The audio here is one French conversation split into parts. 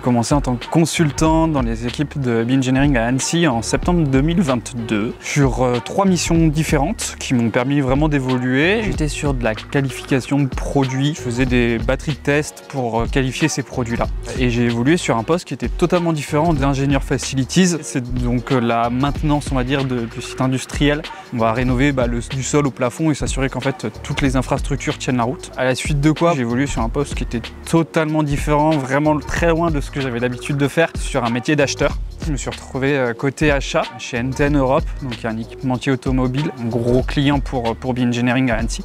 commencé en tant que consultant dans les équipes de Be-Engineering à Annecy en septembre 2022 sur 3 missions différentes qui m'ont permis vraiment d'évoluer. J'étais sur de la qualification de produits, je faisais des batteries de tests pour qualifier ces produits-là. Et j'ai évolué sur un poste qui était totalement différent d'ingénieur facilities. C'est donc la maintenance, on va dire, du site industriel. On va rénover du sol au plafond et s'assurer qu'en fait toutes les infrastructures tiennent la route. À la suite de quoi, j'ai évolué sur un poste qui était totalement différent, vraiment très loin de ce que j'avais l'habitude de faire, sur un métier d'acheteur. Je me suis retrouvé côté achat chez NTN Europe, donc un équipementier automobile, un gros client pour Be-Engineering à Annecy.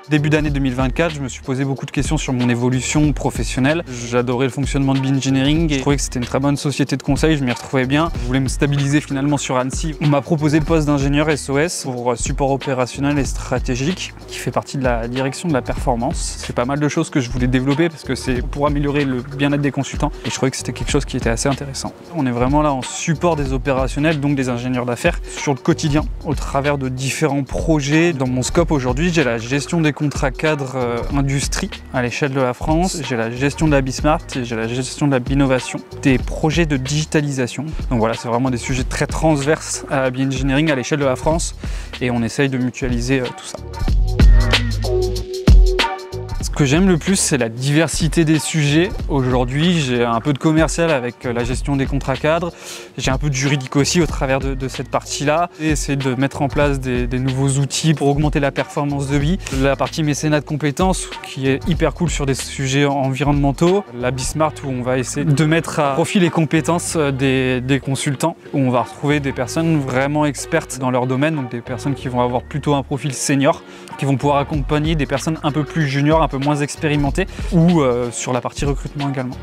Début d'année 2024, je me suis posé beaucoup de questions sur mon évolution professionnelle. J'adorais le fonctionnement de Be-Engineering et je trouvais que c'était une très bonne société de conseil, je m'y retrouvais bien. Je voulais me stabiliser finalement sur Annecy. On m'a proposé le poste d'ingénieur SOS pour support opérationnel et stratégique, qui fait partie de la direction de la performance. C'est pas mal de choses que je voulais développer parce que c'est pour améliorer le bien-être des consultants et je trouvais que c'était quelque chose qui était assez intéressant. On est vraiment là en support des opérationnels, donc des ingénieurs d'affaires, sur le quotidien, au travers de différents projets. Dans mon scope aujourd'hui, j'ai la gestion des contrat cadre industrie à l'échelle de la France, j'ai la gestion de la Bismart et j'ai la gestion de la Binnovation, des projets de digitalisation. Donc voilà, c'est vraiment des sujets très transverses à Be-Engineering à l'échelle de la France et on essaye de mutualiser tout ça. Ce que j'aime le plus, c'est la diversité des sujets. Aujourd'hui, j'ai un peu de commercial avec la gestion des contrats cadres. J'ai un peu de juridique aussi au travers de cette partie-là. Et essayer de mettre en place des nouveaux outils pour augmenter la performance de vie. La partie mécénat de compétences, qui est hyper cool sur des sujets environnementaux. La Bismart, où on va essayer de mettre à profit les compétences des consultants. Où on va retrouver des personnes vraiment expertes dans leur domaine. Donc des personnes qui vont avoir plutôt un profil senior, qui vont pouvoir accompagner des personnes un peu plus juniors, un peu moins expérimentées, ou sur la partie recrutement également.